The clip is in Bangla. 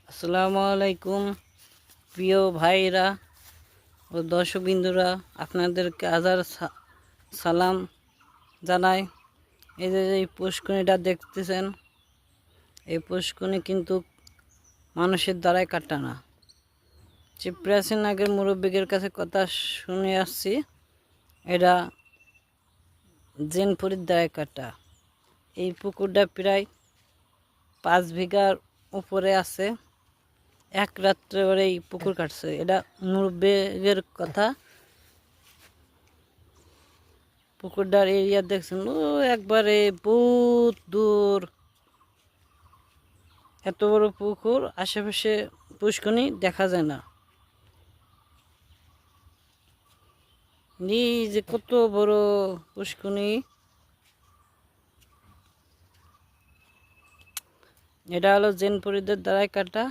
আসসালামু আলাইকুম প্রিয় ভাইরা ও দর্শকবৃন্দুরা, আপনাদেরকে আজার সালাম জানাই। এই যে এই পুষ্করিণীটা দেখতেছেন, এই পুষ্করিণী কিন্তু মানুষের দ্বারাই কাটা না। যে প্রাচীন আগের মুরব্বীদের কাছে কথা শুনে আসছি, এটা জেনপুরীর দ্বারাই কাটা। এই পুকুরটা প্রায় 5 বিঘার উপরে আছে। এক রাত্রে ওর এই পুকুর কাটছে, এটা মুরব্বীদের কথা। পুকুরটার এরিয়া দেখছেন, ও একবারে বহুত দূর। এত বড় পুকুর, আশেপাশে পুষ্করিণী দেখা যায় না। এই যে কত বড় পুষ্করিণী, এটা হলো জেনপুরীদের দ্বারাই কাটা।